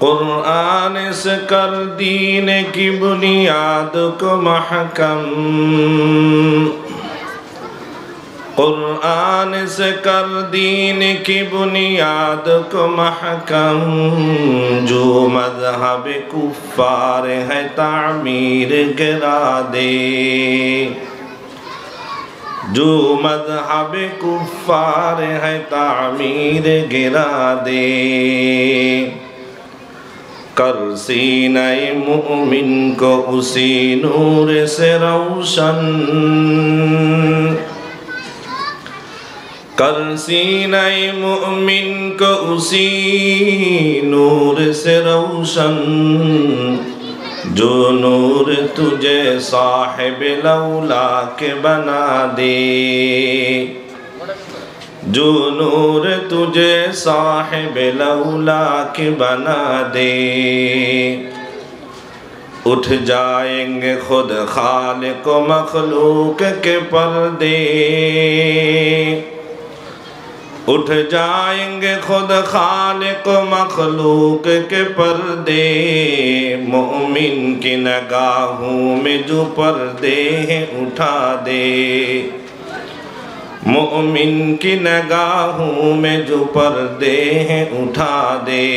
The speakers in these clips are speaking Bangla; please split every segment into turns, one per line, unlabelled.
कुरान से कर दीन की बुनियाद को महकम, कुरान से कर दीन की बुनियाद को महकम। जो मज़हब कुफ़ार है तामीर गिरा दे, जो मज़हब कुफ़ार है तामीर गिरा दे। कर सीने मुमिन को उसी नूर से रोशन, कर सीने मुमिन को उसी नूर से रोशन। जो नूर तुझे साहिब लौला के बना दे, जो नूर तुझे साहिब लौला के बना दे। उठ जाएंगे खुद खालिक मखलूक के पर्दे, उठ जाएंगे खुद खालिक मखलूक के पर्दे। मोमिन की निगाहों में जो पर्दे हैं उठा दे, मोमिन की निगाहों में जो पर्दे हैं उठा दे।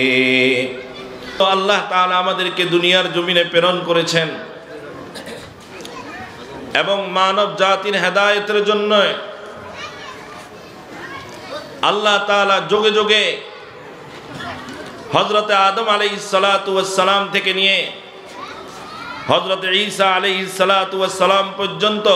तो अल्लाह ताआला আমাদেরকে দুনিয়ার জমিনে প্রেরণ করেছেন এবং মানব জাতির হেদায়েতের জন্য আল্লাহ তাআলা যোগে যোগে হযরত আদম আলাইহিস সালাতু ওয়াস সালাম থেকে নিয়ে হযরত ঈসা আলাইহিস সালাতু ওয়াস সালাম পর্যন্ত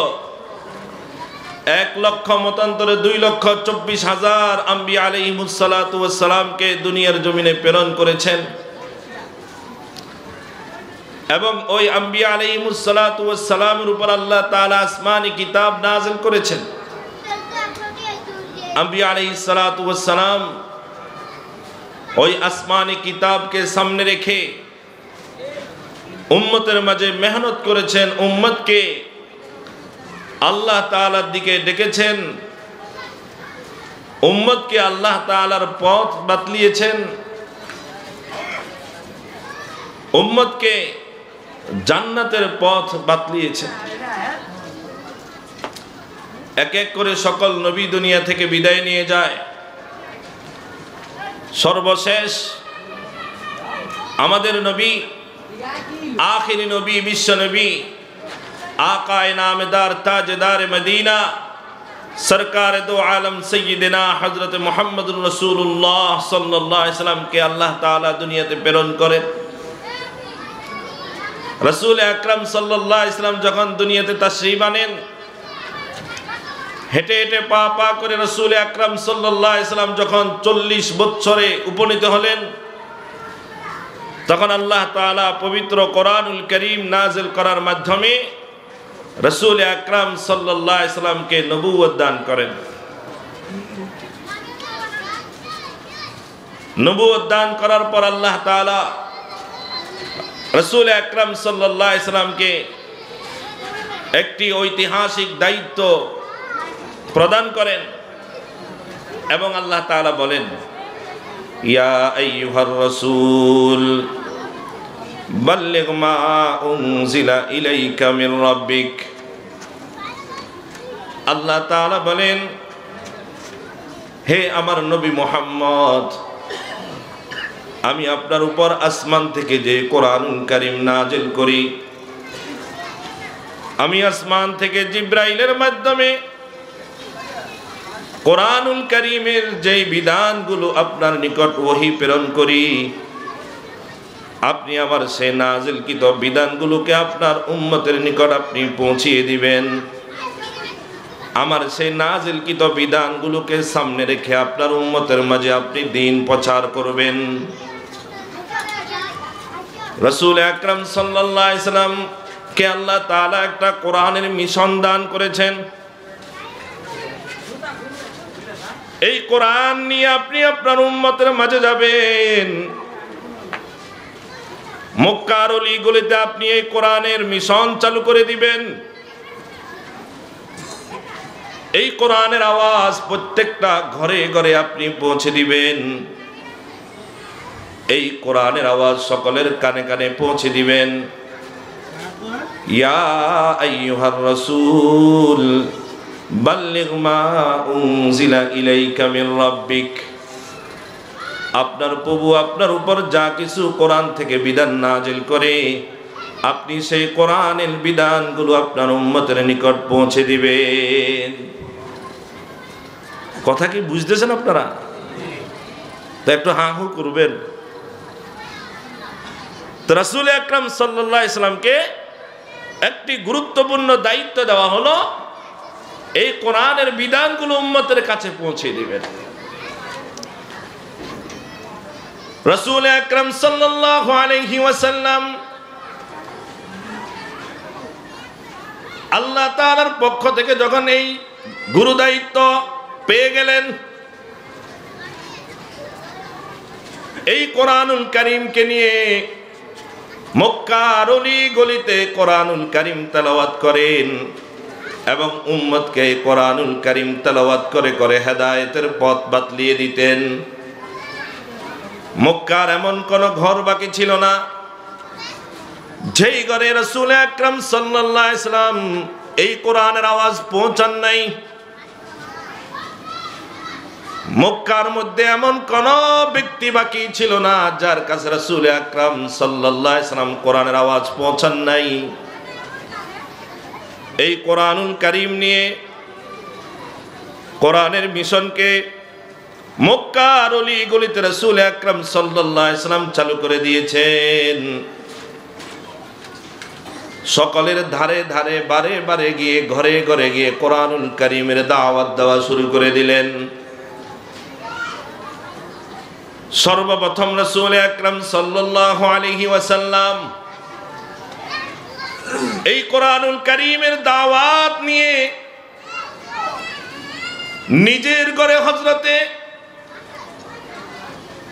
1 লক্ষ মতান্তরে 2,24,000 আম্বিয়া আলাইহিমুস সালাতু ওয়াস সালামকে দুনিয়ার জমিনে প্রেরণ করেছেন এবং ওই আম্বিয়া আলাইহিমুস সালাতু ওয়াস সালামের উপর আল্লাহ তাআলা আসমানি কিতাব নাযিল করেছেন। আম্বিয়া আলাইহিস সালাতু ওয়াস সালাম ওই আসমানি কিতাবকে সামনে রেখে উম্মতের মাঝে মেহনত করেছেন, উম্মতকে আল্লাহ তাআলার দিকে ডেকেছেন, উম্মতকে আল্লাহ তাআলার পথ বাতলিয়েছেন, উম্মতকে জান্নাতের পথ বাতলিয়েছেন। এক এক করে সকল নবী দুনিয়া থেকে বিদায় নিয়ে যায়। সর্বশেষ আমাদের নবী, আখিরি নবী, বিশ্ব নবী, आकाए नामदार ताजदार मदीना सरकार दो आलम सय्यिदना हजरत मुहम्मद रसूलुल्लाह सल्लल्लाहु अलैहि वसल्लम के अल्लाह ताला दुनियाते प्रेरण करें। रसूल আকরাম सल्लल्लाहु अलैहि वसल्लम যখন দুনিয়াতে তাশরীফ আনেন, হেঁটে হেঁটে পা পা করে রসুল আকরাম সাল্লাল্লাহু আলাইহি ওয়াসাল্লাম যখন 40 বছরে উপনীত হলেন, তখন আল্লাহ তাআলা পবিত্র কোরআনুল কারীম নাযিল করার মাধ্যমে রসুল আকরাম সাল্লাল্লাহু আলাইহি ওয়াসাল্লামকে নবুয়ত দান করেন। নবুয়ত দান করার পর আল্লাহ তাআলা রসুল আকরাম সাল্লাল্লাহু আলাইহি ওয়াসাল্লামকে একটি ঐতিহাসিক দায়িত্ব প্রদান করেন এবং আল্লাহ তাআলা বলেন, ইয়া আইয়ুহার রাসূল বাল্লিগ মা উনজিলা ইলাইকা মির রাব্বিক। আল্লাহ তাআলা বলেন, হে আমার নবী মুহাম্মদ, আমি আপনার উপর আসমান থেকে যে কোরআনুল কারীম নাযিল করি, আমি আসমান থেকে জিবরাইলের মাধ্যমে কোরআনুল কারীমের যে বিধানগুলো আপনার নিকট ওহী প্রেরণ করি, আপনি আমার সেই নাযিলকৃত বিধানগুলোকে আপনার উম্মতের নিকট আপনি পৌঁছিয়ে দিবেন। আমার সেই নাযিলকৃত বিধানগুলোকে সামনে রেখে আপনার উম্মতের মাঝে আপনি দ্বীন প্রচার করবেন। রাসূল আকরাম সাল্লাল্লাহু আলাইহি ওয়াসাল্লাম কে আল্লাহ তাআলা একটা কোরআনের মিশন দান করেছেন। এই কোরআন নিয়ে আপনি আপনার উম্মতের মাঝে যাবেন, মক্কার অলিগলিতে আপনি এই কোরআনের মিশন চালু করে দিবেন। এই কোরআনের আওয়াজ প্রত্যেকটা ঘরে ঘরে আপনি পৌঁছে দিবেন। এই কোরআনের আওয়াজ সকলের কানে কানে পৌঁছে দিবেন। ইয়া আইয়ুহার রাসূল বাল্লিগ মা উনজিলা ইলাইকা মির রাব্বিক। আপনার প্রভু আপনার উপর যা কিছু কোরআন থেকে বিধান নাজিল করে আপনি সেই কোরআনের বিধানগুলো আপনার উম্মতের নিকট পৌঁছে দিবেন। কথা কি বুঝতেছেন আপনারা? তো একটু হাঁ হু করবেন। তো রাসূল আকরাম সাল্লাল্লাহু আলাইহি সাল্লামকে একটি গুরুত্বপূর্ণ দায়িত্ব দেওয়া হলো, এই কোরআনের বিধানগুলো উম্মতের কাছে পৌঁছে দিবেন। রাসূল আকরাম সাল্লাল্লাহু আলাইহি ওয়াসাল্লাম আল্লাহ তাআলার পক্ষ থেকে যখন এই গুরু দায়িত্ব পেয়ে গেলেন, এই কোরআনুল কারীমকে নিয়ে মক্কার অলি গলিতে কোরআনুল কারীম তেলাওয়াত করেন এবং উম্মতকে কোরআনুল কারীম তেলাওয়াত করে করে হেদায়েতের পথ বাতলিয়ে দিতেন। মক্কার এমন কোন ঘর বাকি ছিল না যেই ঘরে রাসূল আকরাম সাল্লাল্লাহু আলাইহি সাল্লাম এই কোরআনের আওয়াজ পৌঁছান নাই। মক্কার মধ্যে এমন কোন ব্যক্তি বাকি ছিল না যার কাছে রাসূল আকরাম সাল্লাল্লাহু আলাইহি সাল্লাম কোরআনের আওয়াজ পৌঁছান নাই। এই কোরআনুল কারীম নিয়ে কোরআনের মিশনকে মক্কার অলি গলিতে রাসূল আকরাম সাল্লাল্লাহু আলাইহি সাল্লাম চালু করে দিয়েছেন। সকলের ধারে ধারে বারে বারে গিয়ে ঘরে ঘরে গিয়ে কোরআনুল কারীমের দাওয়াত দেওয়া শুরু করে দিলেন। সর্বপ্রথম রাসূল আকরাম সাল্লাল্লাহু আলাইহি ওয়াসাল্লাম এই কোরআনুল কারীমের দাওয়াত নিয়ে নিজের ঘরে হযরতে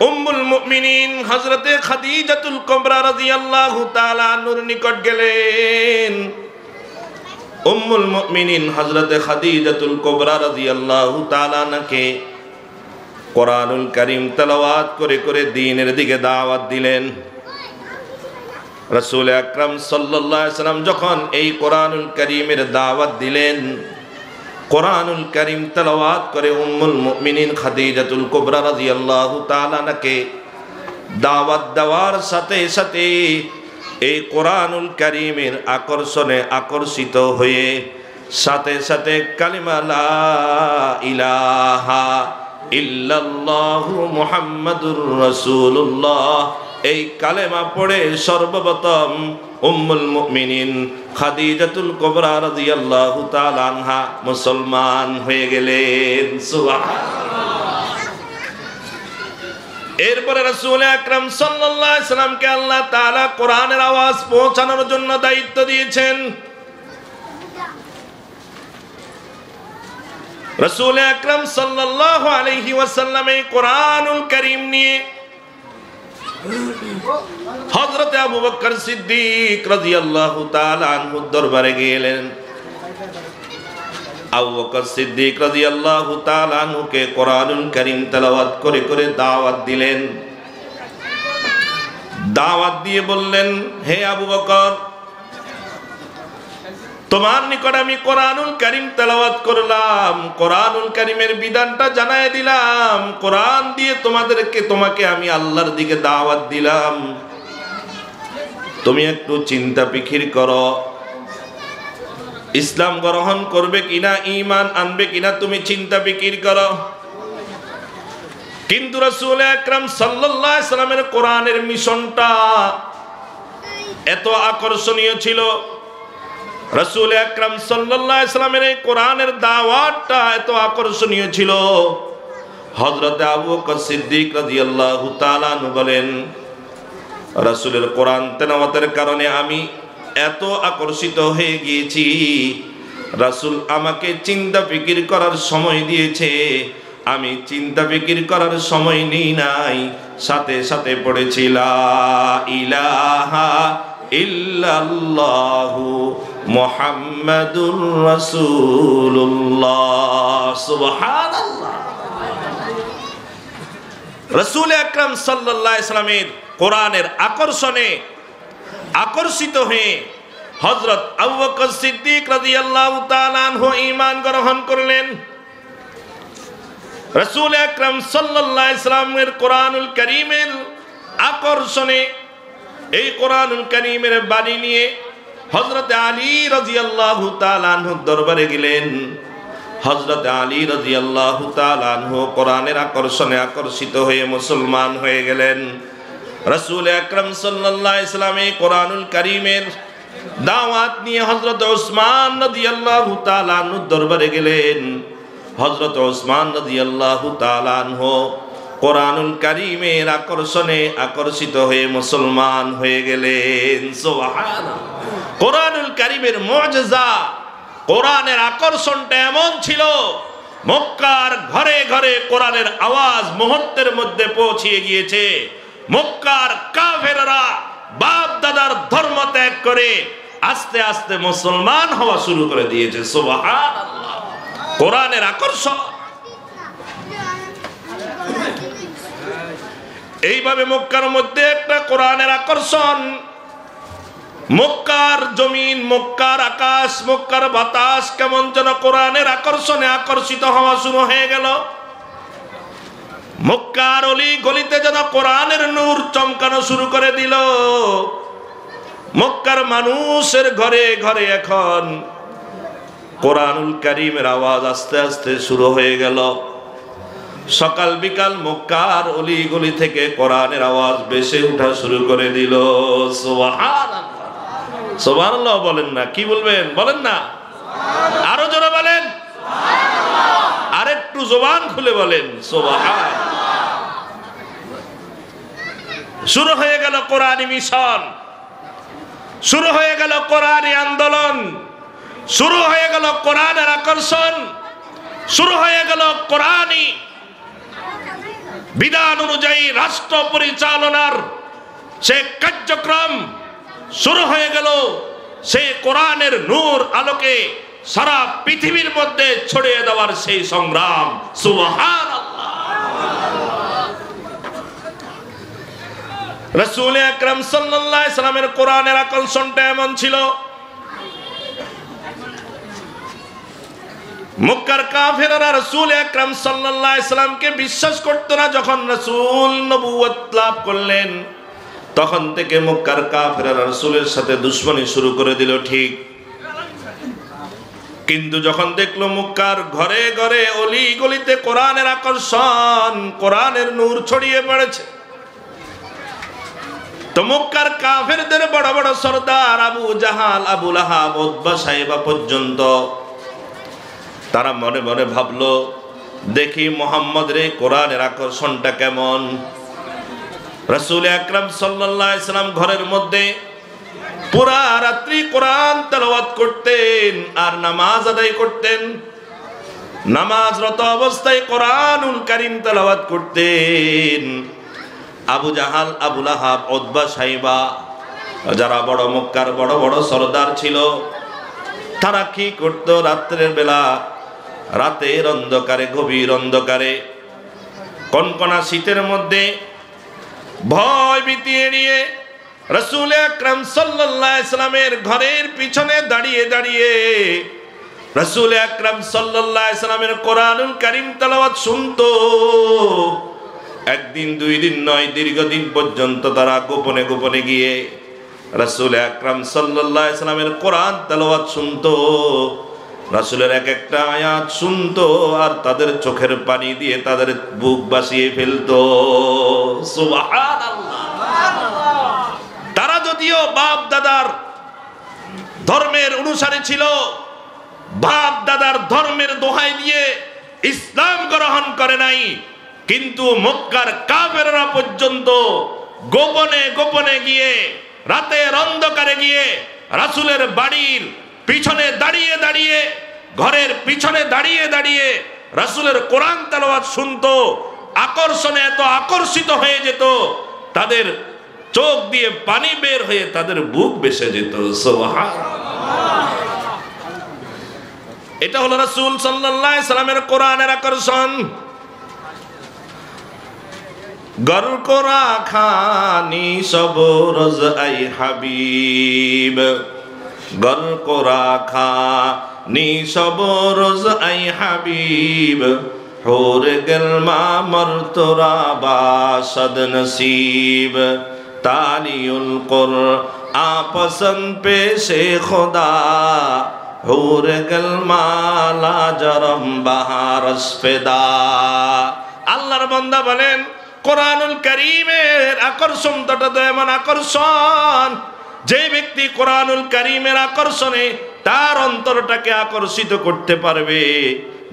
উম্মুল মুমিনিন হযরতে খাদিজাতুল কুবরা রাদিয়াল্লাহু তাআলা আনহার নিকট গেলেন। উম্মুল মুমিনিন হযরতে খাদিজাতুল কুবরা রাদিয়াল্লাহু তাআলা আনহাকে কোরআনুল কারীম তেলাওয়াত করে করে দ্বীনের দিকে দাওয়াত দিলেন। রাসূল আকরাম সাল্লাল্লাহু আলাইহি সাল্লাম যখন এই কোরআনুল কারীমের দাওয়াত দিলেন, কোরআনুল কারীম তেলাওয়াত করে উম্মুল মুমিনিন খাদিজাতুল কুবরা রাদিয়াল্লাহু তাআলা আনহাকে দাওয়াত দেওয়ার সাথে সাথে এই কোরআনুল কারীমের আকর্ষণে আকর্ষিত হয়ে সাথে সাথে কালিমা লা ইলাহা ইল্লাল্লাহু মুহাম্মাদুর রাসূলুল্লাহ এই কালেমা পড়ে সর্বপ্রথম উম্মুল মুমিনিন খাদিজাতুল কুবরা রাদিয়াল্লাহু তাআলা আনহা মুসলমান হয়ে গেলেন। সুবহানাল্লাহ। এরপরে রাসূল আকরাম সাল্লাল্লাহু আলাইহি সাল্লামকে আল্লাহ তাআলা কোরআনের আওয়াজ পৌঁছানোর জন্য দায়িত্ব দিয়েছেন। রাসূল আকরাম সাল্লাল্লাহু আলাইহি ওয়াসাল্লাম এই কোরআনুল কারীম নিয়ে হযরতে আবু বকর সিদ্দিক রাদিয়াল্লাহু তাআলা আনহুর দরবারে গেলেন। আবু বকর সিদ্দিক রাদিয়াল্লাহু তাআলা আনহুকে কোরআনুল কারীম তেলাওয়াত করে করে দাওয়াত দিলেন। দাওয়াত দিয়ে বললেন, হে আবু বকর, তোমার নিকট আমি কোরআনুল কারীম তেলাওয়াত করলাম, কোরআনুল কারীমের বিধানটা জানায় দিলাম, কোরআন দিয়ে তোমাকে আমি আল্লাহর দিকে দাওয়াত দিলাম। তুমি একটু চিন্তা ফিকির করো, ইসলাম গ্রহণ করবে কিনা, ঈমান আনবে কিনা, তুমি চিন্তা ফিকির করো। কিন্তু রাসূল আকরাম সাল্লাল্লাহু আলাইহি সাল্লামের কোরআনের মিশনটা এত আকর্ষণীয় ছিল, রাসূল আকরাম সাল্লাল্লাহু আলাইহি সাল্লামের এই কোরআনের দাওয়াতটা এত আকর্ষণীয় ছিল, হযরত আবু বকর সিদ্দিক রাদিয়াল্লাহু তাআলা আনহু বলেন, রাসূলের কোরআন তেলাওয়াতের কারণে আমি এত আকর্ষিত হয়ে গিয়েছি, রাসূল আমাকে চিন্তা ফিকির করার সময় দিয়েছে, আমি চিন্তা ফিকির করার সময় নেই নাই, সাথে সাথে পড়েছি লা ইলাহা ইল্লাল্লাহু মুহাম্মাদুর রাসূলুল্লাহ। সুবহানাল্লাহ। রাসূল আকরাম সাল্লাল্লাহু আলাইহি সাল্লামের কোরআনের আকর্ষণে আকর্ষিত হয়ে হযরত আবু বকর সিদ্দিক রাদিয়াল্লাহু তাআলা আনহু ঈমান গ্রহণ করলেন। রাসূল আকরাম সাল্লাল্লাহু আলাইহি সাল্লামের কোরআনুল কারীমের আকর্ষণে এই কোরআনুল কারীমের বাণী নিয়ে হযরত আলী রাদিয়াল্লাহু তাআলা আনহুর দরবারে গেলেন। হযরত আলী রাদিয়াল্লাহু তাআলা আনহু কোরআনের আকর্ষণে আকর্ষিত হয়ে মুসলমান হয়ে গেলেন। রাসূল আকরাম সাল্লাল্লাহু আলাইহি সাল্লাম এই কোরআনুল কারীমের দাওয়াত নিয়ে হযরত ওসমান রাদিয়াল্লাহু তাআলা আনহুর দরবারে গেলেন। হযরত ওসমান রাদিয়াল্লাহু তাআলা আনহু কোরআনুল কারীমের আকর্ষণে আকর্ষিত হয়ে মুসলমান হয়ে গেলেন। সুবহানাল্লাহ। কোরআনুল কারীমের মুজিজা, কোরআনের আকর্ষণটা এমন ছিল, মক্কার ঘরে ঘরে কোরআনের আওয়াজ মুহূর্তের মধ্যে পৌঁছিয়ে গিয়েছে। মক্কার কাফেররা বাপ দাদার ধর্ম ত্যাগ করে আস্তে আস্তে মুসলমান হওয়া শুরু করে দিয়েছে। সুবহানাল্লাহ। কোরআনের আকর্ষণ এইভাবে মক্কার মধ্যে একটা কোরআনের আকর্ষণ, মক্কার জমিন, মক্কার আকাশ, মক্কার বাতাস কেমন যেন কোরআনের আকর্ষণে আকর্ষিত হওয়া শুরু হয়ে গেল। মক্কার অলি গলিতে যেন কোরআনের নূর চমকানো শুরু করে দিল। মক্কার মানুষের ঘরে ঘরে এখন কোরআনুল কারীমের আওয়াজ আস্তে আস্তে শুরু হয়ে গেল। সকাল বিকাল মক্কার অলি গলি থেকে কোরআনের আওয়াজ ভেসে ওঠা শুরু করে দিল। সুবহানাল্লাহ। সুবহানাল্লাহ বলেন না, কি বলবেন বলেন না, আরো জোরে বলেন, আরেকটু জবান খুলে বলেন সুবহানাল্লাহ। শুরু হয়ে গেল কোরআনী মিশন, শুরু হয়ে গেল কোরআনী আন্দোলন, শুরু হয়ে গেল কোরআনের আকর্ষণ, শুরু হয়ে গেল কোরআনী বিধান অনুযায়ী রাষ্ট্র পরিচালনার সে কার্যক্রম শুরু হয়ে গেল। সেই কোরআনের নূর আলোকে সারা পৃথিবীর মধ্যে ছড়িয়ে দেওয়ার সেই সংগ্রাম। সুবহানাল্লাহ। রাসূল আকরাম সাল্লাল্লাহু আলাইহি সাল্লামের কোরআনের আকর্ষণটা এমন ছিল, মক্কার কাফেররা রাসূল আকরাম সাল্লাল্লাহু আলাইহি সাল্লামকে বিশ্বাস করত না। যখন রাসূল নবুয়ত লাভ করলেন তখন থেকে মক্কার কাফেররা রাসূলের সাথে দুশমনি শুরু করে দিল, ঠিক। কিন্তু যখন দেখলো মক্কার ঘরে ঘরে অলি গলিতে কোরআনের আকর্ষণ, কোরআনের নূর ছড়িয়ে পড়েছে, তো মক্কার কাফেরদের বড় বড় সরদার আবু জাহাল, আবু লাহাব, উতবা সাইবা পর্যন্ত তারা মনে মনে ভাবলো, দেখি মুহাম্মদের এই কোরআনের আকর্ষণটা কেমন। রাসূল আকরাম সাল্লাল্লাহু আলাইহি সাল্লাম ঘরের মধ্যে পুরা রাত্রি কোরআন তেলাওয়াত করতেন আর নামাজ আদায় করতেন। নামাজরত অবস্থায় কোরআনুল কারীম তেলাওয়াত করতেন। আবু জাহাল, আবু লাহাব, উতবা সাইবা যারা বড় মক্কার বড় বড় সরদার ছিল, তারা কি করত, রাত্রের বেলা, রাতের অন্ধকারে, গভীর অন্ধকারে, কনকনা শীতের মধ্যে ভয় বিতিয়ে নিয়ে রাসূল আকরাম সাল্লাল্লাহু আলাইহি সাল্লামের ঘরের পিছনে দাঁড়িয়ে দাঁড়িয়ে রাসূল আকরাম সাল্লাল্লাহু আলাইহি সাল্লামের কোরআনুল কারীম তেলাওয়াত শুনতো। একদিন, দুই দিন নয়, দীর্ঘদিন পর্যন্ত তারা গোপনে গোপনে গিয়ে রাসূল আকরাম সাল্লাল্লাহু আলাইহি সাল্লামের কোরআন তেলাওয়াত শুনতো। রাসূলের এক একটা আয়াত শুনতো আর তাদের চোখের পানি দিয়ে তাদের বুক বাসিয়ে ফেলতো। সুবহানাল্লাহ। তারা যদিও বাপ দাদার ধর্মের অনুসারী ছিল, বাপ দাদার ধর্মের দোহাই দিয়ে ইসলাম গ্রহণ করে নাই, কিন্তু মক্কার কাফেররা পর্যন্ত গোপনে গোপনে গিয়ে, রাতের অন্ধকারে গিয়ে রাসূলের বাড়ির পিছনে দাঁড়িয়ে দাঁড়িয়ে, ঘরের পিছনে দাঁড়িয়ে দাঁড়িয়ে রাসূলের কোরআন তেলাওয়াত শুনতো। আকর্ষণে এত আকর্ষিত হয়ে যেত, তাদের চোখ দিয়ে পানি বের হয়ে তাদের বুক ভেসে যেত। সুবহানাল্লাহ। এটা হলো রাসূল সাল্লাল্লাহু আলাইহি সাল্লামের কোরআনের আকর্ষণ। गर को राखानी सब रोज आई हबीब गर को राखानी सब रोज आई हबीब होर गलमा मरतरा बासद नसीब तालियुल कुरआ पसंद पेशे खुदा होर गलमा लाजरम बहारस फिदा। আল্লাহর বান্দা বলেন কোরআনুল কারীমের আকর্ষণটা তো এমন আকর্ষণ, যে ব্যক্তি কোরআনুল কারীমের আকর্ষণে তার অন্তরটাকে আকর্ষিত করতে পারবে,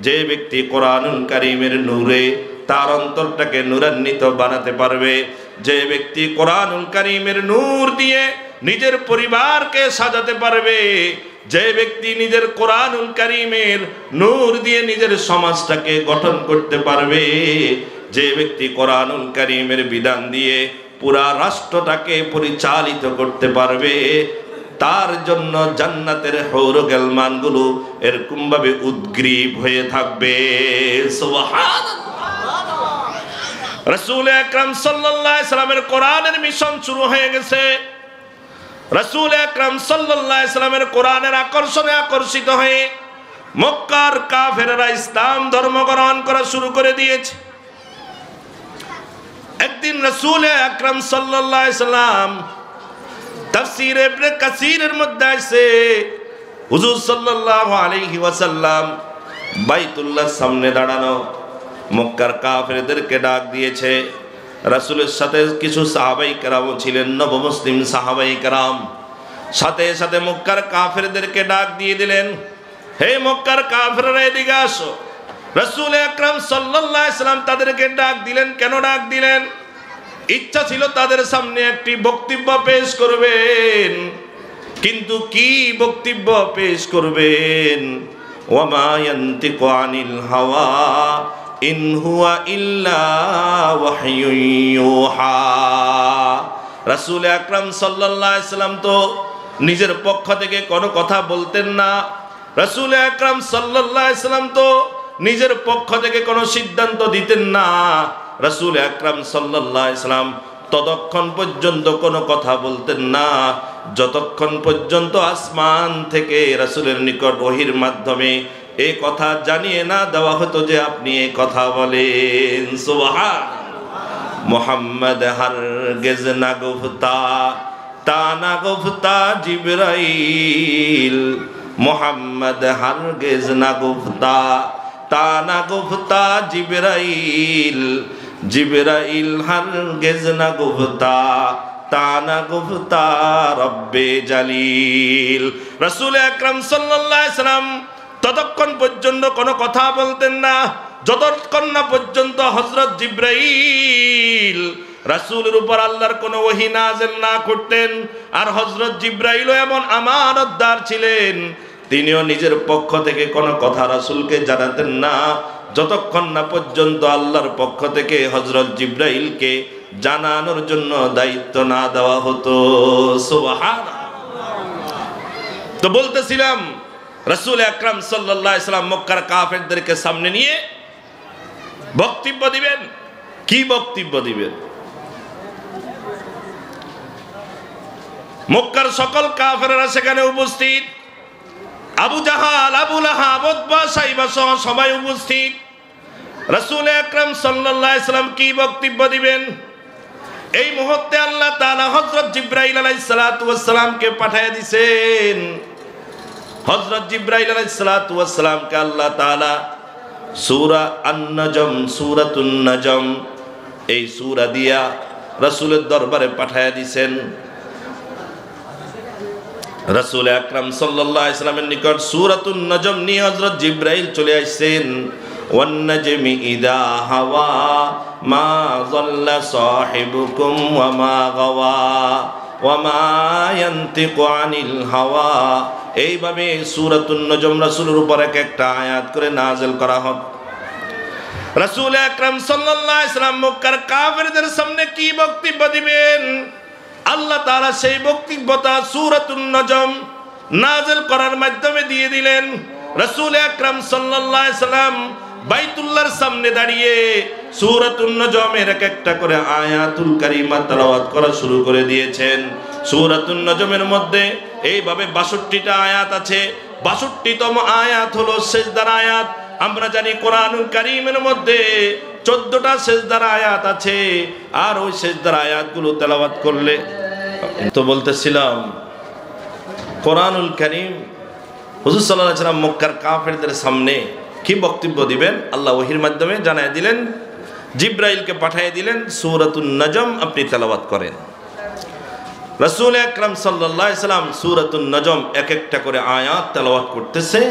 যে ব্যক্তি কোরআনুল কারীমের নূরে তার অন্তরটাকে নূরান্বিত বানাতে পারবে, যে ব্যক্তি কোরআনুল কারীমের নূর দিয়ে নিজের পরিবারকে সাজাতে পারবে, যে ব্যক্তি নিজের কোরআনুল কারীমের নূর দিয়ে নিজের সমাজটাকে গঠন করতে পারবে, যে ব্যক্তি কোরআনুল কারীমের বিধান দিয়ে পুরা রাষ্ট্রটাকে পরিচালিত করতে পারবে, তার জন্য জান্নাতের হৌর গেলমানগুলো এরকম ভাবে উদ্গ্রীব হয়ে থাকবে। সুবহানাল্লাহ। রাসূল আকরাম সাল্লাল্লাহু আলাইহি সাল্লামের কোরআনের মিশন শুরু হয়ে গেছে। রাসূল আকরাম সাল্লাল্লাহু আলাইহি সাল্লামের কোরআনের আকর্ষণে আকর্ষিত হয়ে মক্কার কাফেররা ইসলাম ধর্ম গ্রহণ করা শুরু করে দিয়েছে। একদিন রাসূল আকরাম সাল্লাল্লাহু আলাইহি সাল্লাম তাফসীর ইবনে কাসীরের মধ্যে আছে হুজুর সাল্লাল্লাহু আলাইহি ওয়াসাল্লাম বাইতুল্লাহর সামনে দাঁড়ানো মক্কার কাফেরদেরকে ডাক দিয়েছে। রাসূলের সাথে কিছু সাহাবায়ে কেরাম ছিলেন, নবমুসলিম সাহাবায়ে কেরাম, সাথে সাথে মক্কার কাফেরদেরকে ডাক দিয়ে দিলেন, হে মক্কার কাফেররা এদিকে আসো। রাসূল আকরাম সাল্লাল্লাহু আলাইহি সাল্লাম তাদেরকে ডাক দিলেন। কেন ডাক দিলেন? ইচ্ছা ছিল তাদের সামনে একটি বক্তব্য পেশ করবেন, কিন্তু কি বক্তব্য পেশ করবেন? ওয়ামা ইয়ানতিকু আনিল হাওয়া ইন হুয়া ইল্লা ওয়াহয়ুন ইউহা। রাসূল আকরাম সাল্লাল্লাহু আলাইহি সাল্লাম তো নিজের পক্ষ থেকে কোনো কথা বলতেন না। রাসূল আকরাম সাল্লাল্লাহু আলাইহি সাল্লাম তো নিজের পক্ষ থেকে কোনো সিদ্ধান্ত দিতেন না। রাসূল আকরাম সাল্লাল্লাহু আলাইহি সাল্লাম ততক্ষণ পর্যন্ত কোনো কথা বলতেন না যতক্ষণ পর্যন্ত আসমান থেকে রাসূলের নিকট ওহীর মাধ্যমে এই কথা জানিয়ে না দেওয়া হতো যে আপনি এই কথা বলেন। সুবহানাল্লাহ। মুহাম্মদ হারগিজ না গুফতা তা না গুফতা জিবরাইল, মুহাম্মদ হারগিজ না গুফতা তা না গুফতা জিবরাইল, জিবরাইল হারগিজ না গুফতা তা না গুফতা রব্বে জালিল। রাসূল আকরাম সাল্লাল্লাহু আলাইহি সাল্লাম ততক্ষণ পর্যন্ত কোনো কথা বলতেন না যতক্ষণ না পর্যন্ত হযরত জিবরাইল রাসূলের উপর আল্লাহর কোনো ওহী নাযিল না করতেন। আর হযরত জিবরাইলও এমন আমানতদার ছিলেন, তিনিও নিজের পক্ষ থেকে কোনো কথা রাসূলকে জানাতেন না যতক্ষণ না পর্যন্ত আল্লাহর পক্ষ থেকে হযরত জিবরাইলকে জানানোর জন্য দায়িত্ব না দেওয়া হতো। সুবহানাল্লাহ। তো বলতেছিলাম রাসূল আকরাম সাল্লাল্লাহু আলাইহি সাল্লাম মক্কার কাফেরদেরকে সামনে নিয়ে বক্তব্য দিবেন। কি বক্তব্য দিবেন? মক্কার সকল কাফেররা সেখানে উপস্থিত, আবু জাহাল, আবু লাহাব, উতবা, সাইবা সহ সবাই উপস্থিত। রাসূল আকরাম সাল্লাল্লাহু আলাইহি সাল্লাম কি বক্তব্য দিবেন? এই মুহূর্তে আল্লাহ তাআলা হযরত জিবরাইল আলাইহিস সালাতু ওয়াস সালামকে পাঠিয়ে দিয়েছেন। হযরত জিবরাইল আলাইহিস সালাতু ওয়াস সালামকে আল্লাহ তাআলা সূরা আন-নাজম, সূরাতুন নাজম এই সূরা দিয়া রাসূলের দরবারে পাঠিয়ে দিয়েছেন। রাসূল আকরাম সাল্লাল্লাহু আলাইহি সাল্লামের নিকট সূরাতুন নাজম নিয়ে হযরত জিবরাইল চলে আসছেন। ওয়ান নাজমি ইযা হাওয়া মা যাল্লা সাহিবুকুম ওয়া মা গাওয়া ওয়া মা ইয়ানতিকু আনিল হাওয়া। এইভাবে সূরাতুন নাজম রাসূলের উপর একটা আয়াত করে নাযিল করা হয়। রাসূল আকরাম সাল্লাল্লাহু আলাইহি সাল্লাম মক্কার কাফেরদের সামনে কি বক্তব্য দিবেন? আল্লাহ তাআলা সেই বক্তব্যটা সূরাতুন নাজম নাযিল করার মাধ্যমে দিয়ে দিলেন। রাসূল আকরাম সাল্লাল্লাহু আলাইহি সাল্লাম বাইতুল্লাহর সামনে দাঁড়িয়ে সূরাতুন নজমের এক একটা করে আয়াতুল কারিমা তেলাওয়াত করা শুরু করে দিয়েছেন। সূরাতুন নজমের মধ্যে এইভাবে ৬২টা আয়াত আছে। ৬২তম আয়াত হলো সিজদার আয়াত। আমরা জানি কোরআনুল কারীমের মধ্যে 14টা সিজদার আয়াত আছে, আর ওই সিজদার আয়াতগুলো তেলাওয়াত করলে তো বলতেছিলাম কোরআনুল কারীম হুজুর সাল্লাল্লাহু আলাইহি ওয়াসাল্লাম মক্কার কাফেরদের সামনে কি বক্তব্য দিবেন আল্লাহ ওহীর মাধ্যমে জানায় দিলেন, জিব্রাইলকে পাঠিয়ে দিলেন সূরাতুন নজম আপনি তেলাওয়াত করেন। রাসূল আকরাম সাল্লাল্লাহু আলাইহি ওয়াসাল্লাম সূরাতুন নজম এক একটা করে আয়াত তেলাওয়াত করতেছে।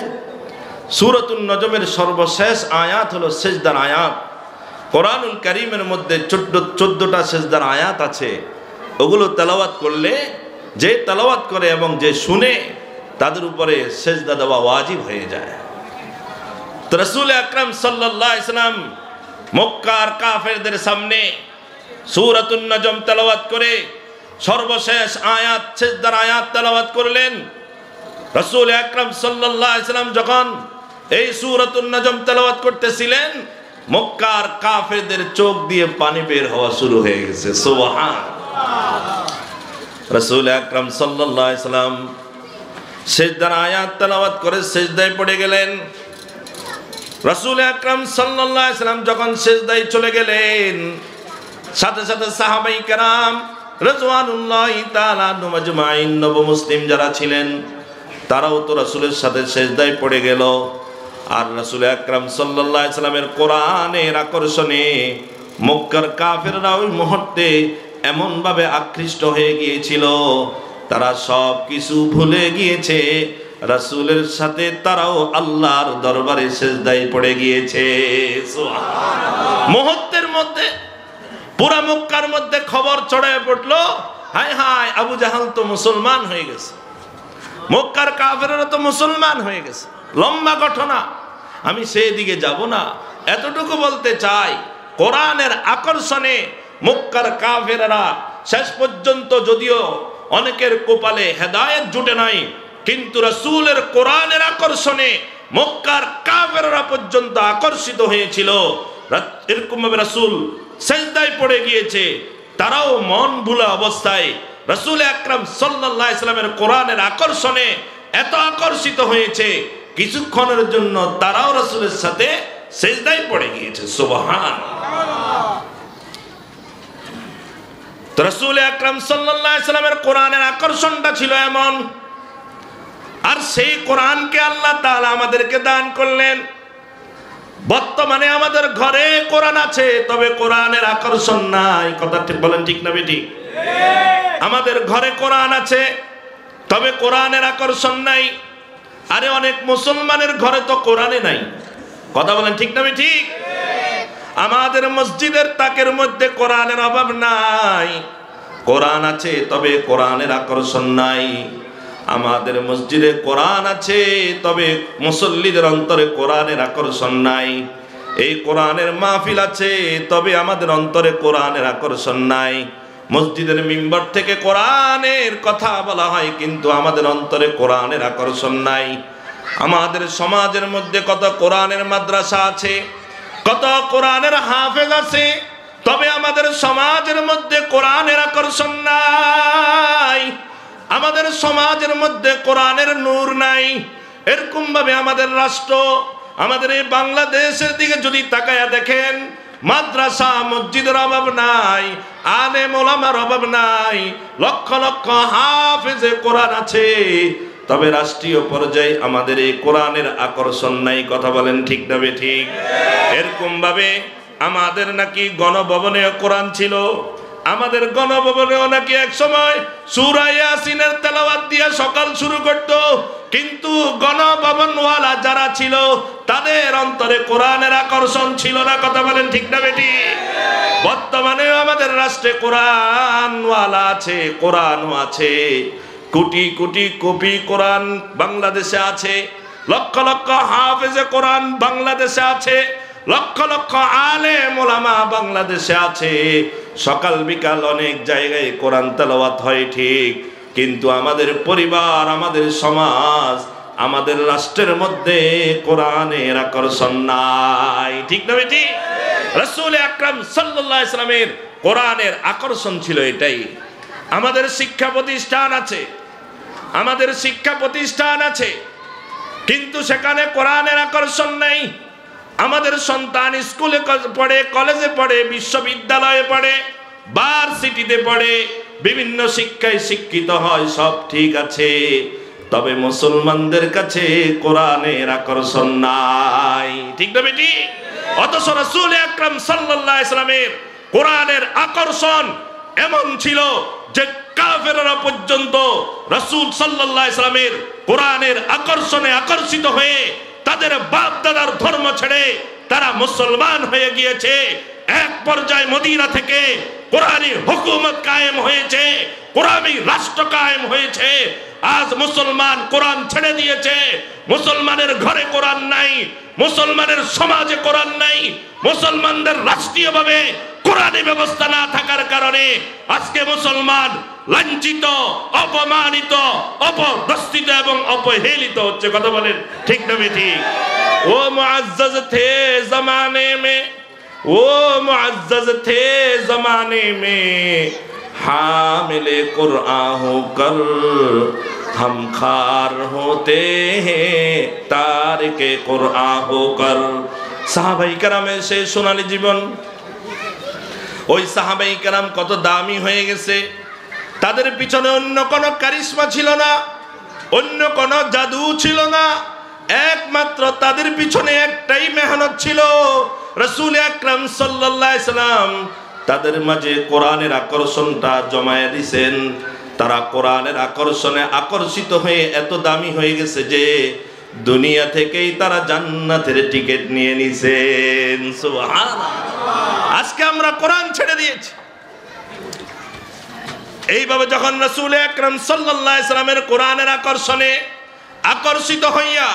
সূরাতুন নজমের সর্বশেষ আয়াত হলো সিজদার আয়াত। কোরআনুল কারীমের মধ্যে 14টা সিজদার আয়াত আছে। ওগুলো তেলাওয়াত করলে, যে তেলাওয়াত করে এবং যে শুনে, তাদের উপরে সিজদা দেওয়া ওয়াজিব হয়ে যায়। তো রাসূল আকরাম সাল্লাল্লাহু আলাইহি ওয়াসাল্লাম মক্কার কাফেরদের সামনে সূরাতুন নজম তেলাওয়াত করে সর্বশেষ আয়াত সিজদার আয়াত তেলাওয়াত করলেন। রাসূল আকরাম সাল্লাল্লাহু আলাইহি ওয়াসাল্লাম যখন এই সূরাতুন নজম তেলাওয়াত করতেছিলেন, মক্কার কাফেরদের চোখ দিয়ে পানি বের হওয়া শুরু হয়ে গেছে। সুবহানাল্লাহ। রাসূল আকরাম সাল্লাল্লাহু আলাইহি ওয়াসাল্লাম সিজদার আয়াত তেলাওয়াত করে সিজদায় পড়ে গেলেন। রাসূল আকরাম সাল্লাল্লাহু আলাইহি ওয়াসাল্লাম যখন সিজদায় চলে গেলেন, সাথে সাথে সাহাবায়ে কেরাম রাযওয়ানুল্লাহি তাআলা আনহুম আজমাইন, নবী মুসলিম যারা ছিলেন তারাও তো রাসূলের সাথে সিজদায় পড়ে গেল। আর রাসূল আকরাম সাল্লাল্লাহু আলাইহি ওয়াসাল্লামের কোরআনের আকর্ষণে মক্কার কাফেররা ওই মুহূর্তে এমনভাবে আকৃষ্ট হয়ে গিয়েছিল, তারা সব কিছু ভুলে গিয়েছে। রাসূলের সাথে তারাও আল্লাহর দরবারে সিজদায় পড়ে গিয়েছে। সুবহানাল্লাহ। মুহূর্তের মধ্যে পুরা মক্কার মধ্যে খবর ছড়িয়ে পড়লো, হায় হায় আবু জাহাল তো মুসলমান হয়ে গেছে, মক্কার কাফেররা তো মুসলমান হয়ে গেছে। লম্বা ঘটনা, আমি সেই দিকে যাব না। এতটুকু বলতে চাই, কোরআনের আকর্ষণে মক্কার কাফেররা শেষ পর্যন্ত, যদিও অনেকের কপালে হেদায়েত জুটে নাই, কিন্তু রাসূলের কোরআনের আকর্ষণে মক্কার কাফেররা পর্যন্ত আকর্ষিত হয়েছিল। এরকম ভাবে রাসূল সিজদায় পড়ে গিয়েছে, তারাও মন ভুলা অবস্থায় রাসূল আকরাম সাল্লাল্লাহু আলাইহি ওয়াসাল্লামের কোরআনের আকর্ষণে এত আকর্ষিত হয়েছে, কিছুক্ষণের জন্য তারাও রাসূলের সাথে সিজদায় পড়ে গিয়েছে। সুবহানাল্লাহ। তো রাসূল আকরাম সাল্লাল্লাহু আলাইহি ওয়াসাল্লামের কোরআনের আকর্ষণটা ছিল এমন, আর সেই কোরআনকে আল্লাহ তাআলা আমাদেরকে দান করলেন। বর্তমানে আমাদের ঘরে কোরআন আছে, তবে কোরআনের আকর্ষণ নাই। কথা ঠিক বলেন, ঠিক না বেটি? আমাদের ঘরে কোরআন আছে, তবে কোরআনের আকর্ষণ নাই। আরে অনেক মুসলমানের ঘরে তো কোরআনই নাই। কথা বলেন, ঠিক না বেটি? আমাদের মসজিদের তাকের মধ্যে কোরআনের অভাব নাই, কোরআন আছে, তবে কোরআনের আকর্ষণ নাই। আমাদের মসজিদে কোরআন আছে, তবে মুসল্লিদের অন্তরে কোরআনের আকর্ষণ নাই। এই কোরআনের মাহফিল আছে, তবে আমাদের অন্তরে কোরআনের আকর্ষণ নাই। মসজিদের মিম্বার থেকে কোরআনের কথা বলা হয়, কিন্তু আমাদের অন্তরে কোরআনের আকর্ষণ নাই। আমাদের সমাজের মধ্যে কত কোরআনের মাদ্রাসা আছে, কত কোরআনের হাফেজ আছে, তবে আমাদের সমাজের মধ্যে কোরআনের আকর্ষণ নাই। আমাদের সমাজের মধ্যে কোরআনের নূর নাই। এরকম ভাবে আমাদের রাষ্ট্র, আমাদের এই বাংলাদেশের দিকে যদি তাকায়া দেখেন, মাদ্রাসা মসজিদের অভাব নাই, আলেম ওলামার অভাব নাই, লক্ষ লক্ষ হাফেজে কোরআন আছে, তবে রাষ্ট্রীয় পর্যায়ে আমাদের এই কোরআনের আকর্ষণ নাই। কথা বলেন, ঠিক না বেঠিক? এরকম ভাবে আমাদের নাকি গণভবনেও কোরআন ছিল, আমাদের গণভবনেও নাকি এক সময় সূরা ইয়াসিনের তেলাওয়াত দিয়ে সকাল শুরু করত, কিন্তু গণভবনওয়ালা যারা ছিল তাদের অন্তরে কোরআনের আকর্ষণ ছিল না। কথা বলেন, ঠিক না বেটি? বর্তমানে আমাদের রাষ্ট্রে কোরআনওয়ালা আছে, কোরআনও আছে, কোটি কোটি কপি কোরআন বাংলাদেশে আছে, লক্ষ লক্ষ হাফেজে কোরআন বাংলাদেশে আছে, লক্ষ লক্ষ আলেম ওলামা বাংলাদেশে আছে। সকাল বিকাল অনেক জায়গায় কোরআন তেলাওয়াত হয় ঠিক, কিন্তু আমাদের পরিবার, আমাদের সমাজ, আমাদের রাষ্ট্রের মধ্যে কোরআনের আকর্ষণ নাই। ঠিক না বেটি? রাসূল আকরাম সাল্লাল্লাহু আলাইহি ওয়াসাল্লামের কোরআনের আকর্ষণ ছিল এটাই। আমাদের শিক্ষা প্রতিষ্ঠান আছে, আমাদের শিক্ষা প্রতিষ্ঠান আছে, কিন্তু সেখানে কোরআনের আকর্ষণ নেই। আমাদের সন্তান স্কুলে পড়ে, কলেজে পড়ে, বিশ্ববিদ্যালয়ে পড়ে, ভার্সিটিতে পড়ে, বিভিন্ন শিক্ষায় শিক্ষিত হয়, সব ঠিক আছে, তবে মুসলমানদের কাছে কোরআনের আকর্ষণ নাই। ঠিক না বেটি? অথচ রাসূল আকরাম সাল্লাল্লাহু আলাইহি ওয়াসাল্লামের কোরআনের আকর্ষণ এমন ছিল যে কাফেররা পর্যন্ত রাসূল সাল্লাল্লাহু আলাইহি ওয়াসাল্লামের কোরআনের আকর্ষণে আকর্ষিত হয়ে তাদের বাপ দাদার ধর্ম ছেড়ে তারা মুসলমান হয়ে গিয়েছে। এক পর্যায়ে মদিনা থেকে কোরআনী হুকুমত কায়েম হয়েছে, কোরআনী রাষ্ট্র কায়েম হয়েছে। আজ মুসলমান কোরআন ছেড়ে দিয়েছে, মুসলমানের ঘরে কোরআন নাই, মুসলমানের সমাজে কোরআন নাই, মুসলমানদের রাষ্ট্রীয়ভাবে কোরআনী ব্যবস্থা না থাকার কারণে আজকে মুসলমান লাঞ্ছিত, অপমানিত, অপদস্থিত এবং অবহেলিত হচ্ছে। কথা বলেন ঠিক না বেঠিক? ও মুআজ্জাজ থে জমানে মে, ও মুআজ্জাজ থে জমানে মে, हामिले कुरान होकर हम खार होते हैं तारिके कुरान होकर। সাহাবায়ে কেরামের সেই সোনালী জীবন, ওই সাহাবায়ে কেরাম কত দামি হয়ে গেছে। তাদের পিছনে অন্য কোনো কারিশমা ছিল না, অন্য কোনো জাদু ছিল না, একমাত্র তাদের পিছনে একটাই মেহনত ছিল। রাসূল আকরাম সাল্লাল্লাহু আলাইহি সাল্লাম তাদের মাঝে কোরআনের আকর্ষণটা জমায়ে দিয়েছেন। তারা কোরআনের আকর্ষণে আকর্ষিত হয়ে এত দামি হয়ে গেছে যে দুনিয়া থেকেই তারা জান্নাতের টিকিট নিয়ে নিছেন। সুবহানাল্লাহ। আজকে আমরা কোরআন ছেড়ে দিয়েছি। এইভাবে যখন রাসূল আকরাম সাল্লাল্লাহু আলাইহি সাল্লামের কোরআনের আকর্ষণে আকর্ষিত হইয়া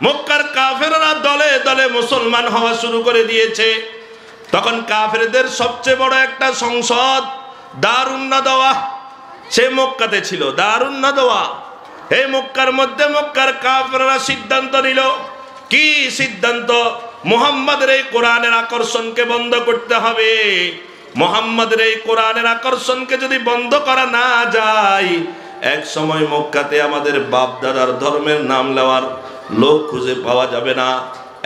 মক্কার কাফেররা দলে দলে মুসলমান হওয়া শুরু করে দিয়েছে, তখন কাফেরদের সবচেয়ে বড় একটা সংসদ দারুন নাদওয়া সে মক্কাতে ছিল। দারুন নাদওয়া, এই মক্কার মধ্যে মক্কার কাফেররা সিদ্ধান্ত নিল। কি সিদ্ধান্ত? মুহাম্মাদের এই কোরআনের আকর্ষণকে বন্ধ করতে হবে। মুহাম্মাদের এই কোরআনের আকর্ষণকে যদি বন্ধ করা না যায়, এক সময় মক্কাতে আমাদের বাপ দাদার ধর্মের নাম নেওয়ার লোক খুঁজে পাওয়া যাবে না।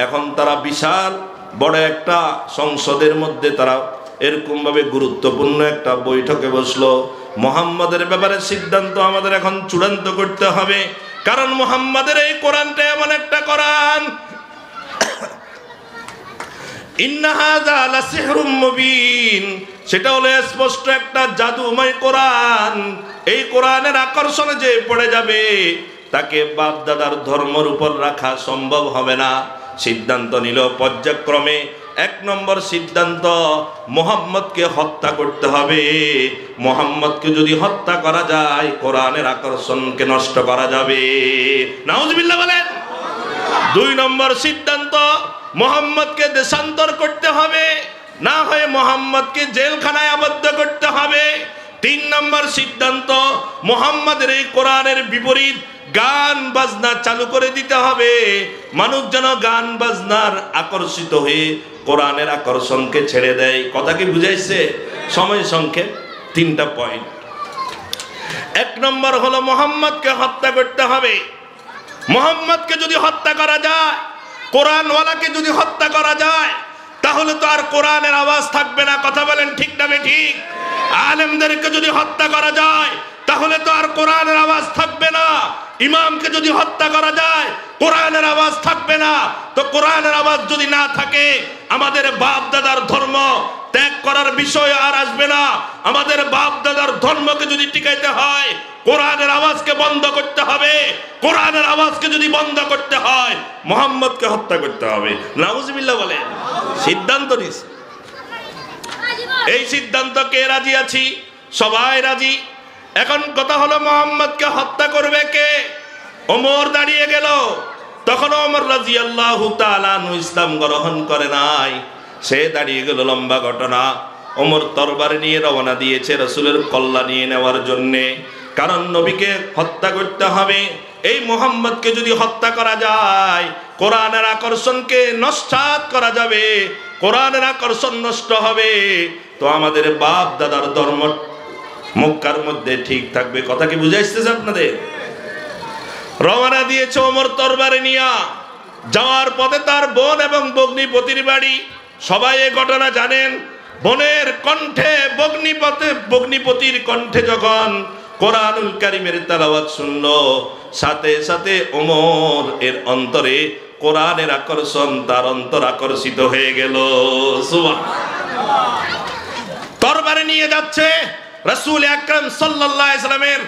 এখন তারা বিশাল বড় একটা সংসদের মধ্যে তারা এরকম ভাবে গুরুত্বপূর্ণ একটা বৈঠকে বসলো। মুহাম্মাদের ব্যাপারে সিদ্ধান্ত আমাদের এখন চূড়ান্ত করতে হবে, কারণ মুহাম্মাদের এই কোরআনটা এমন একটা কোরআন, ইন্না হাযা লাসিহরুম মুবিন, সেটা হলো স্পষ্ট একটা জাদুময় কোরআন। এই কোরআনের আকর্ষণে যে পড়ে যাবে তাকে বাপ দাদার ধর্মের উপর রাখা সম্ভব হবে না। সিদ্ধান্ত নিল পর্যায়ক্রমে। এক নম্বর সিদ্ধান্ত, মুহাম্মদকে হত্যা করতে হবে। মুহাম্মদকে যদি হত্যা করা যায় কোরআনের আকর্ষণকে নষ্ট করা যাবে। নাউজুবিল্লাহ বলেন। দুই নম্বর সিদ্ধান্ত, মুহাম্মদকে দেশান্তর করতে হবে, না হয় মুহাম্মদকে জেলখানায় আবদ্ধ করতে হবে। তিন নম্বর সিদ্ধান্ত, মুহাম্মদের এই কোরআনের বিপরীত গান বাজনা চালু করে দিতে হবে। মানুষ যেন গান বাজনার আকর্ষিত হয়ে কোরআনের আকর্ষণকে ছেড়ে দেয়। কথা কি বুঝাইছে? সময় সংক্ষেপ, তিনটা পয়েন্ট। এক নম্বর হলো মুহাম্মদকে হত্যা করতে হবে। মুহাম্মদকে যদি হত্যা করা যায়, কোরআনওয়ালাকে যদি হত্যা করা যায়, তাহলে তো আর কোরআনের আওয়াজ থাকবে না। কথা বলেন ঠিক না ঠিক? আলেমদেরকে যদি হত্যা করা যায় তাহলে তো আর কোরআনের আওয়াজ থাকবে না। ইমামকে যদি হত্যা করা যায় কোরআনের আওয়াজ থাকবে না। তো কোরআনের আওয়াজ যদি না থাকে আমাদের বাপ দাদার ধর্ম ত্যাগ করার বিষয় আর আসবে না। আমাদের বাপ দাদার ধর্মকে যদি টিকাইতে হয় কোরআনের আওয়াজকে বন্ধ করতে হবে। কোরআনের আওয়াজকে যদি বন্ধ করতে হয় মুহাম্মদকে হত্যা করতে হবে। নাউজুবিল্লাহ বলেন। সিদ্ধান্ত নিস। এই সিদ্ধান্ত কে রাজি আছি? সবাই রাজি। এখন কথা হলো মুহাম্মদকে হত্যা করবে কে? ওমর দাঁড়িয়ে গেল। তখন ওমর রাদিয়াল্লাহু তাআলা আনহু ইসলাম গ্রহণ করে নাই, সে দাঁড়িয়ে গেল। লম্বা ঘটনা। ওমর তরবারি নিয়ে রওনা দিয়েছে রাসূলের কল্লা নিয়ে নেওয়ার জন্যে। কারণ নবীকে হত্যা করতে হবে। এই মুহাম্মদকে যদি হত্যা করা যায়, কোরআনের আকর্ষণকে নস্যাৎ করা যাবে, কোরআনের আকর্ষণ নষ্ট হবে, তো আমাদের বাপ দাদার ধর্ম মক্কার মধ্যে ঠিক থাকবে। কথা কি বুঝাইছে আপনাদের? রওনা দিয়েছে ওমর তরবারি নিয়া। যাওয়ার পথে তার বোন এবং ভগ্নিপতির বাড়ি। সবাই এই ঘটনা জানেন। বোনের কণ্ঠে ভগ্নিপতির কণ্ঠে যখন কোরআনুল কারীমের তেলাওয়াত শুনলো, সাথে সাথে ওমর এর অন্তরে কোরআনের আকর্ষণ, তার অন্তর আকর্ষিত হয়ে গেল। সুবহানাল্লাহ। তরবারি নিয়ে যাচ্ছে রাসূল আকরাম সাল্লাল্লাহু আলাইহি সাল্লামের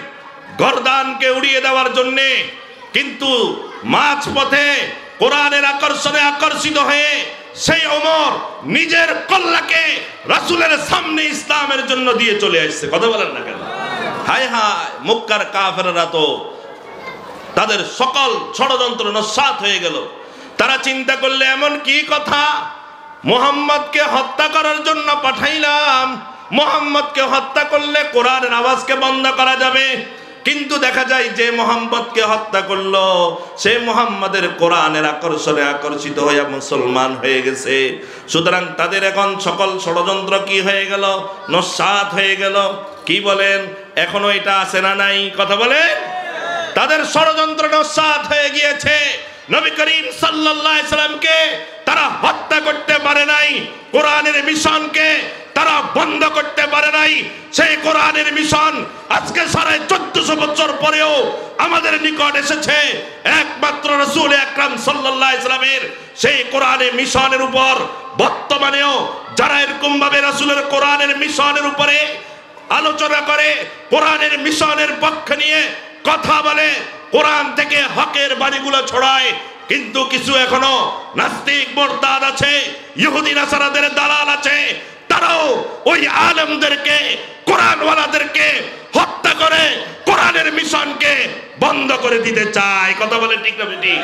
গর্দানকে উড়িয়ে দেওয়ার জন্য, কিন্তু মাঝ পথে কোরআনের আকর্ষণে আকর্ষিত হয়ে সেই ওমর নিজের কল্লাকে রাসূলের সামনে ইসলামের জন্য দিয়ে চলে আসছে। কথা বলেন না কেন? হায় হায়, মক্কার কাফেররা তো তাদের সকল ষড়যন্ত্র নস্যাৎ হয়ে গেল। তারা চিন্তা করলে এমন কি কথা, মুহাম্মদকে হত্যা করার জন্য পাঠাইলাম, মুহাম্মদকে হত্যা করলে কোরআনের আওয়াজকে বন্ধ করা যাবে। কিন্তু দেখা যায় যে মুহাম্মদকে হত্যা করলো, সে মুহাম্মদের কোরআনের আকর্ষণে আকর্ষিত হয়ে মুসলমান হয়ে গেছে। সুতরাং তাদের এখন সকল ষড়যন্ত্র কি হয়ে গেল? নস্যাৎ হয়ে গেল। কি বলেন? এখনো এটা আছে না নাই? কথা বলেন। তাদের ষড়যন্ত্র নস্যাৎ হয়ে গিয়েছে। নবী করিম সাল্লাল্লাহু আলাইহি সাল্লামকে তারা হত্যা করতে পারে নাই, কোরআনের মিশনকে তারা বন্ধ করতে পারে নাই। সেই কোরআনের মিশন আজকে 1450 বছর পরেও আমাদের নিকট এসেছে একমাত্র রাসূল আকরাম সাল্লাল্লাহু আলাইহি সাল্লামের সেই কোরআনের মিশনের উপর। বর্তমানেও যারা এরকম ভাবে রাসূলের কোরআনের মিশনের উপরে আলোচনা করে, কোরআনের মিশনের পক্ষে নিয়ে কথা বলে, কোরআন থেকে হকের বাণীগুলো ছড়ায়, কিন্তু কিছু এখনো নাস্তিক মুরতাদ আছে, ইহুদি নাসারাদের দালাল আছে, তারাও ওই আলেমদেরকে, কোরআনওয়ালাদেরকে হত্যা করে কোরআনের মিশনকে বন্ধ করে দিতে চায়। কথা বলে ঠিক না বেটি?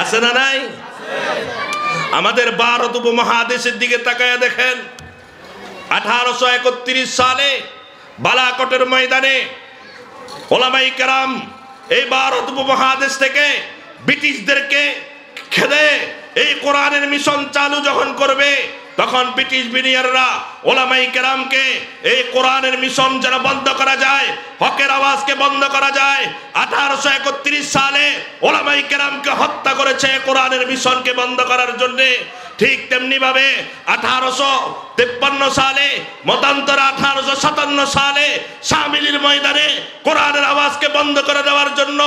আছে না নাই? আমাদের ভারত উপমহাদেশের দিকে তাকায়া দেখেন। 1831 সালে বালাকোটের ময়দানে ওলামায়ে কেরাম এই ভারত উপমহাদেশ থেকে ব্রিটিশদেরকে খেদে এই কোরআনের মিশন চালু যখন করবে, তখন ব্রিটিশ বিনিয়াররা ওলামায়ে কেরামকে এই কোরআনের মিশন যেন বন্ধ করা যায়, হকের আওয়াজকে বন্ধ করা যায়, 1831 সালে ওলামায়ে কেরামকে হত্যা করেছে কোরআনের মিশনকে বন্ধ করার জন্য। ঠিক তেমনি ভাবে 1853 সালে মতান্তরে 1857 সালে শামিলির ময়দানে কোরআনের আওয়াজকে বন্ধ করে দেওয়ার জন্য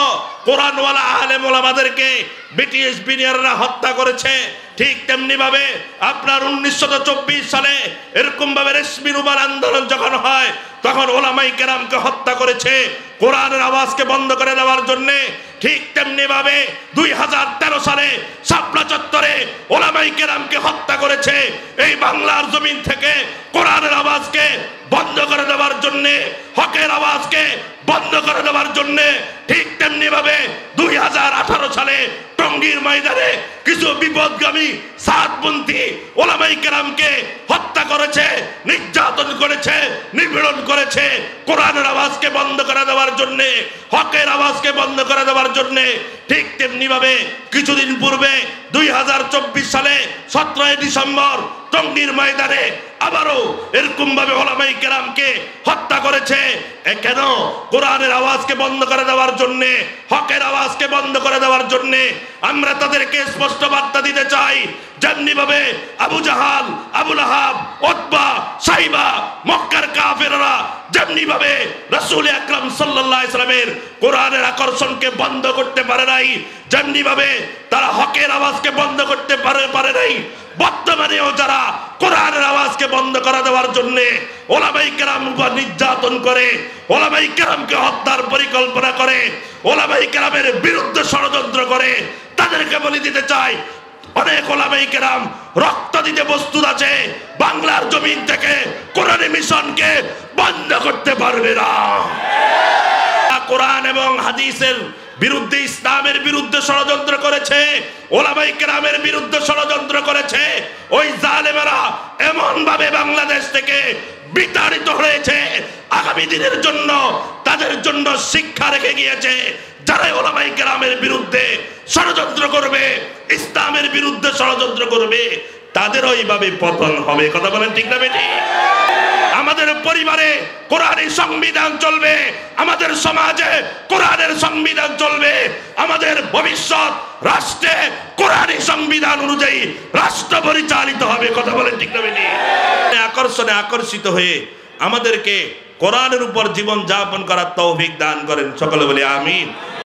কোরআনওয়ালা আলেম ওলামাদেরকে ব্রিটিশ বিনিয়াররা হত্যা করেছে। ঠিক তেমনি ভাবে আপনার 1924 সালে এরকম ভাবে রেশমি রুমাল আন্দোলন যখন হয়, তখন ওলামায়ে কেরামকে হত্যা করেছে কোরআনের আওয়াজকে বন্ধ করে দেওয়ার জন্য। ঠিক তেমনি ভাবে 2013 সালে শাপলা চত্বরে ওলামায়ে কেরামকে হত্যা করেছে এই বাংলার জমিন থেকে কোরআনের আওয়াজকে বন্ধ করে দেওয়ার জন্য, হকের আওয়াজকে বন্ধ করে দেওয়ার জন্য। ঠিক তেমনি ভাবে 2018 সালে টঙ্গীর ময়দানে কিছু বিপদগামী সাতপন্থী ওলামায়ে কেরামকে হত্যা করেছে, নির্যাতন করেছে, নিপীড়ন করেছে কোরআনের আওয়াজকে বন্ধ করে দেওয়ার জন্য, হকের আওয়াজকে বন্ধ করে দেওয়ার জন্য। ঠিক তেমনি ভাবে কিছুদিন পূর্বে 2024 সালে 17 ডিসেম্বর টঙ্গীর ময়দানে আবারও এরকম ভাবে ওলামায়ে কেরামকে হত্যা করেছে। কেন? কোরআনের আওয়াজকে বন্ধ করে দেওয়ার জন্য, হকের আওয়াজকে বন্ধ করে দেওয়ার জন্য। আমরা তাদেরকে স্পষ্ট বার্তা দিতে চাই, যেমনি ভাবে আবু জাহাল, আবু লাহাব, উতবা, সাইবা, মক্কার কাফেররা যেমনি ভাবে রাসূল আকরাম সাল্লাল্লাহু আলাইহি সাল্লামের কোরআনের আকর্ষণকে বন্ধ করতে পারে নাই, যেমনি ভাবে তারা হকের আওয়াজকে বন্ধ করতে পারে নাই, বর্তমানেও যারা কোরআনের আওয়াজকে বন্ধ করে দেওয়ার জন্য ওলামায়ে কেরাম উপর নির্যাতন করে, ওলামায়ে কেরামকে হত্যার পরিকল্পনা করে, ওলামায়ে কেরামের বিরুদ্ধে ষড়যন্ত্র করে, তাদেরকে বলে দিতে চাই, অনেক ওলামায়ে কেরাম রক্ত দিতে প্রস্তুত আছে, বাংলার জমিন থেকে কোরআনের মিশনকে বন্ধ করতে পারবে না। কোরআন এবং হাদিসের বিরুদ্ধে, ইসলামের বিরুদ্ধে ষড়যন্ত্র করেছে, ওলামায়ে কেরামের বিরুদ্ধে ষড়যন্ত্র করেছে। ওই জালেমেরা এমন ভাবে বাংলাদেশ থেকে বিতাড়িত হয়েছে, আগামী দিনের জন্য তাদের তাদের জন্য শিক্ষা রেখে গিয়েছে। যারা উলামায়ে কেরামের বিরুদ্ধে ষড়যন্ত্র করবে, ইসলামের বিরুদ্ধে ষড়যন্ত্র করবে, তাদের ওইভাবে পতন হবে। কথা বলেন ঠিক না বেটি? আমাদের পরিবারে কোরআনী সংবিধান চলবে, আমাদের সমাজে কোরআনের সংবিধান চলবে, আমাদের ভবিষ্যৎ রাষ্ট্রে কোরআনী সংবিধান অনুযায়ী রাষ্ট্র পরিচালিত হবে। কথা বলেন ঠিক না বেটি? আকর্ষণে আকর্ষিত হয়ে আমাদেরকে কোরআনের উপর জীবন যাপন করার তৌফিক দান করেন। সকলে বলি আমিন।